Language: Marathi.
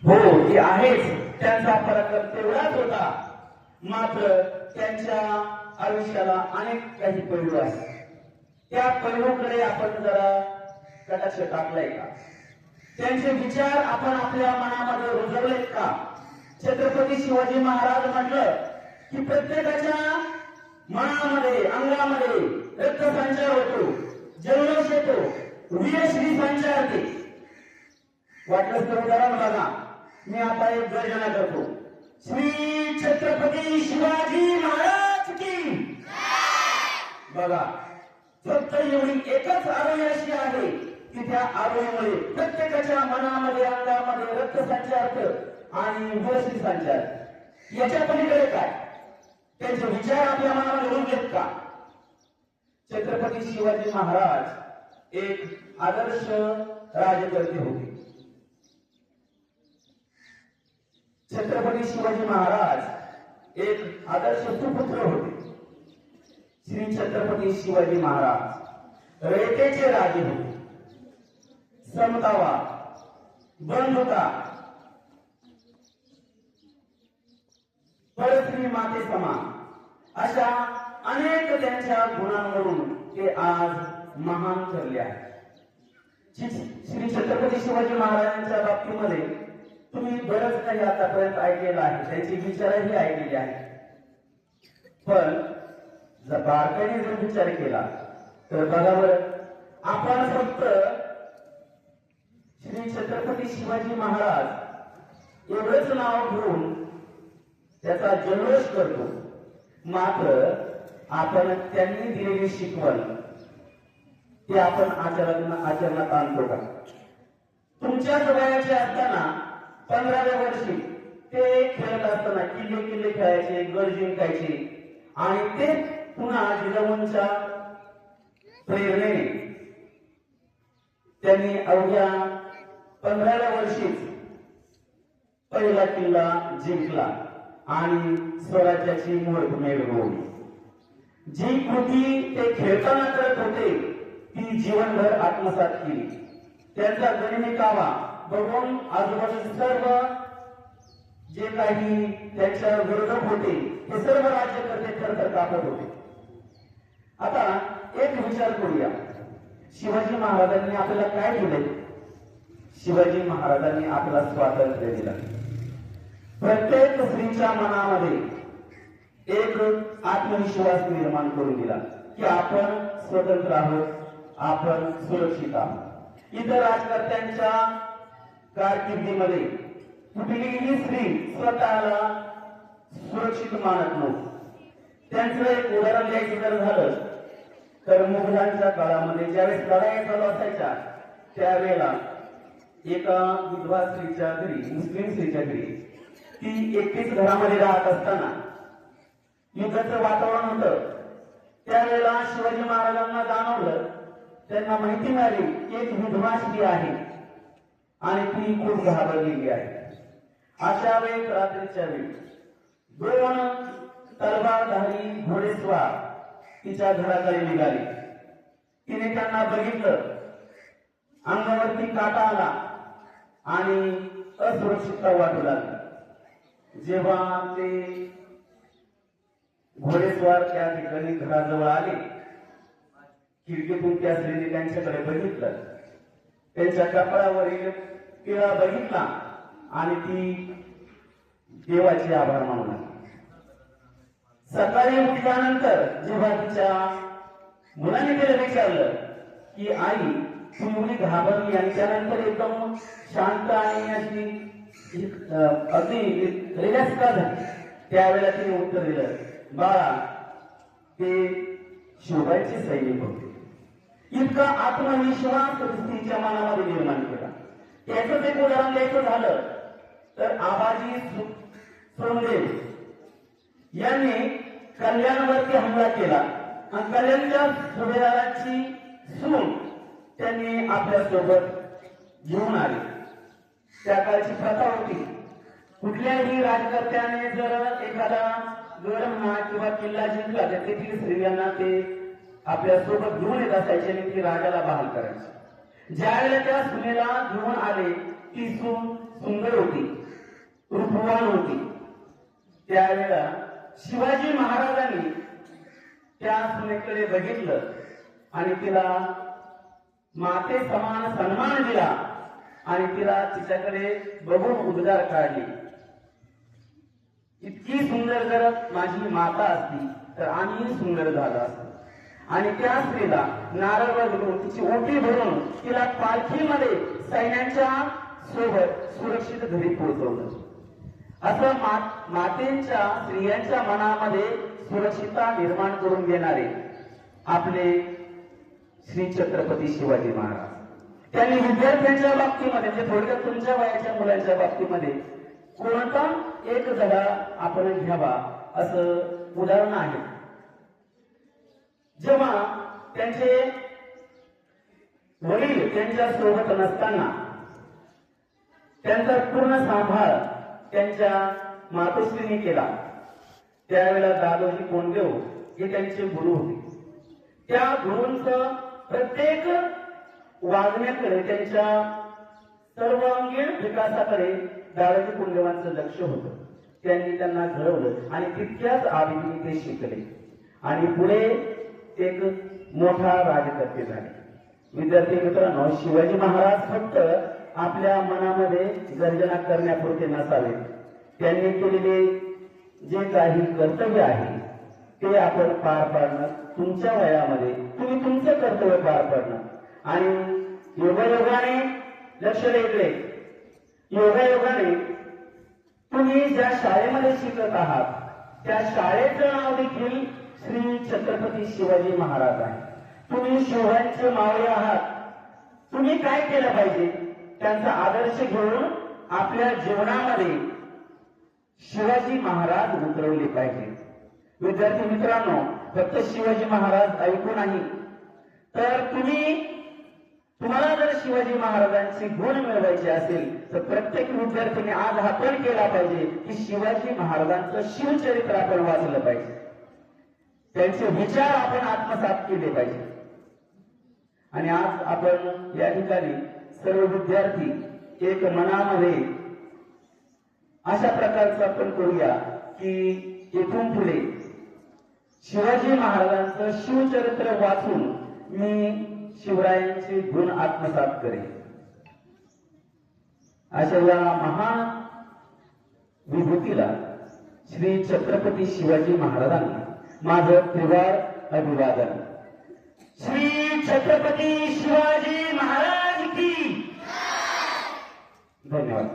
हो ती आहेच, त्यांचा पराक्रम तेवढाच होता, मात्र त्यांच्या आयुष्याला अनेक काही पैलू आहेत. त्या पैलूकडे आपण जरा कटाक्ष टाकलाय का? त्यांचे विचार आपण आपल्या मनामध्ये रुजवलेत का? छत्रपती शिवाजी महाराज म्हटलं की प्रत्येकाच्या मनामध्ये अंगामध्ये रक्तसंचार होतो, जल्लोष येतो, वीरश्री संचारते. वाटलं तर उदाहरण बघा, मी आता एक गर्जना करतो, श्री छत्रपती शिवाजी महाराज की. बघा, फक्त एवढी एकच आरोळी अशी आहे की त्या आरोळीमुळे प्रत्येकाच्या मनामध्ये अंगामध्ये रक्त संचार आणि वीरश्री संचार. याच्या पलीकडे काय? त्यांचे विचार आपल्या मनामध्ये रुजलेत का? छत्रपती शिवाजी महाराज एक आदर्श राजकर्ते होते. छत्रपती शिवाजी महाराज एक आदर्श सुपुत्र होते. श्री छत्रपती शिवाजी महाराज रयतेचे राजे होते. समतावाद, बंधुता, परस्त्री माते समान अशा अनेक त्यांच्या गुणांवरून ते आज महान ठरले आहेत. श्री छत्रपती शिवाजी महाराजांच्या बाबतीमध्ये तुम्ही बरंच काही आतापर्यंत ऐकलेलं आहे, त्यांची विचारही ऐकलेली आहे. पण जर बारकाईने जर विचार केला तर बघा बरं, आपण फक्त श्री छत्रपती शिवाजी महाराज एवढंच नाव घेऊन त्याचा जल्लोष करतो, मात्र आपण त्यांनी दिलेली शिकवण ती आपण आचरणात आणतो का? तुमच्या वयाचे असताना 15व्या वर्षी ते खेळत असताना किल्ले खेळायचे, गड जिंकायचे आणि ते पुन्हा जिजाऊंच्या प्रेरणेने त्यांनी अवघ्या 15व्या वर्षीच पहिला किल्ला जिंकला आणि स्वराज्याची मुहूर्तमेढ रोवली. जी कृती ते खेळताना करत होते ती जीवनभर आत्मसात केली. त्यांचा गनिमी कावा बघून आजूबाजूचे सर्व जे काही त्यांच्या विरोधक होते हे सर्व राज्यकर्ते थरथर कापत होते. आता एक विचार करूया, शिवाजी महाराजांनी आपल्याला काय दिले? शिवाजी महाराजांनी आपल्याला स्वातंत्र्य दिलं. प्रत्येक स्त्रीच्या मनामध्ये एक आत्मविश्वास निर्माण करून दिला की आपण स्वतंत्र आहोत, आपण सुरक्षित आहोत. इतर राजकर्त्यांच्या कारकिर्दीमध्ये कुठलीही स्त्री स्वतःला सुरक्षित मानत नव्हती. त्यांचं एक उदाहरण द्यायचं जर झालं तर मुघलांच्या काळामध्ये ज्यावेळेस लढाई चालू असायच्या त्यावेळेला एका विधवा स्त्रीच्या घरी, मुस्लिम स्त्रीच्या घरी, ती एकटीच घरामध्ये राहत असताना युद्धाचं वातावरण होतं. त्यावेळेला शिवाजी महाराजांना जाणवलं, त्यांना माहिती मिळाली की एक विधवा स्त्री आहे आणि ती खूप घाबरलेली आहे. अशा वेळेस रात्रीच्या वेळी 2 तलवारधारी घोडेस्वार तिच्या घराकडे निघाले. तिने त्यांना बघितलं, अंगावरती काटा आला आणि असुरक्षितता वाटू लागली. जेव्हा ते घोडेस्वार त्या ठिकाणी घराजवळ आले, खिडकीतून त्या स्त्रीने त्यांच्याकडे बघितलं, त्यांच्या कपाळावरील पिळा बघितला आणि ती देवाचे आभार मानू लागली. सकाळी उठल्यानंतर जेव्हा तिच्या मुलाने तिला विचारलं की आई तू एवढी घाबरली आणि त्यानंतर एकदम शांत आणि अशी अगदी रिलॅक्स का झाली, त्यावेळेला तिने उत्तर दिलं, बाळा ते शिवबाईचे सैनिक होते. इतका आत्मविश्वास स्त्रीच्या मनामध्ये निर्माण केला. त्याचं एक उदाहरण द्यायचं झालं तर आबाजी सोनदेव यांनी कल्याणवरती हमला केला आणि कल्याणच्या सुभेदाराची सून त्यांनी आपल्या सोबत घेऊन आली. त्या काळची प्रथा होती, कुठल्याही राजकर्त्याने जर एखादा गड म्हणा किंवा किल्ला जिंकला तर तेथील स्त्रियांना ते आपल्या सोबत घेऊन येत असायचे आणि ती राजाला बहाल करायची. ज्या वेळेला त्या सुनेला घेऊन आले ती सून सुंदर होती, रूपवान होती. त्यावेळेला शिवाजी महाराजांनी त्या सुनेकडे बघितलं आणि तिला माते समान सन्मान दिला आणि तिला तिच्याकडे बघून उद्गार काढले, इतकी सुंदर जर माझी माता असती तर आम्ही सुंदर झालो असतो. आणि त्या स्त्रीला नारळ घेऊन तिची ओटी भरून तिला पालखीमध्ये सैन्यांच्या सोबत सुरक्षित घरी पोहोचवलं. असं मातेच्या स्त्रियांच्या मनामध्ये सुरक्षितता निर्माण करून देणारे आपले श्री छत्रपती शिवाजी महाराज. त्यांनी विद्यार्थ्यांच्या बाबतीमध्ये म्हणजे थोडक्यात तुमच्या वयाच्या मुलांच्या बाबतीमध्ये कोणता एक धडा आपण घ्यावा असं उदाहरण आहे. जेव्हा त्यांचे वडील त्यांच्या सोबत नसताना त्यांचा पूर्ण सांभाळ त्यांच्या मातोश्रीने केला. त्यावेळेला दादोजी कोंडदेव हे त्यांचे गुरु होते. त्या गुरूंचं प्रत्येक वागण्याकडे त्यांच्या सर्वांगीण विकासाकडे दादोजी कोंडदेवांचं लक्ष होतं. त्यांनी त्यांना घडवलं आणि तितक्याच आवडीने ते शिकले आणि पुढे एक मोठा राजकर्ते झाले. विद्यार्थी मित्रांनो, शिवाजी महाराज फक्त आपल्या मनामध्ये गर्जना करण्यापुरते नसावे, त्यांनी केलेले जे काही कर्तव्य आहे ते आपण पार पाडणं, तुमच्या वयामध्ये तुम्ही तुमचं कर्तव्य पार पडणं. आणि योगायोगाने लक्ष वेगळे, योगायोगाने तुम्ही ज्या शाळेमध्ये शिकत आहात त्या शाळेचं नाव देखील श्री छत्रपती शिवाजी महाराज आहे. तुम्ही शिवरायांचे मावळे आहात. तुम्ही काय केलं पाहिजे, त्यांचा आदर्श घेऊन आपल्या जीवनामध्ये शिवाजी महाराज उतरवले पाहिजे. विद्यार्थी मित्रांनो, फक्त शिवाजी महाराज ऐकू नाही तर तुम्हाला जर शिवाजी महाराजांचे गुण मिळवायचे असेल तर प्रत्येक विद्यार्थ्याने आज हा पण केला पाहिजे की शिवाजी महाराजांचं शिवचरित्र आपण वाचलं पाहिजे, त्यांचे विचार आपण आत्मसात केले पाहिजे. आणि आज आपण या ठिकाणी सर्व विद्यार्थी एक मनामध्ये अशा प्रकारचं आपण करूया की इथून पुढे शिवाजी महाराजांचं शिवचरित्र वाचून मी शिवरायांचे गुण आत्मसात करेन. अशा या महान विभूतीला श्री छत्रपती शिवाजी महाराजांना माझं त्रिवार अभिवादन. श्री छत्रपती शिवाजी महाराज की धन्यवाद.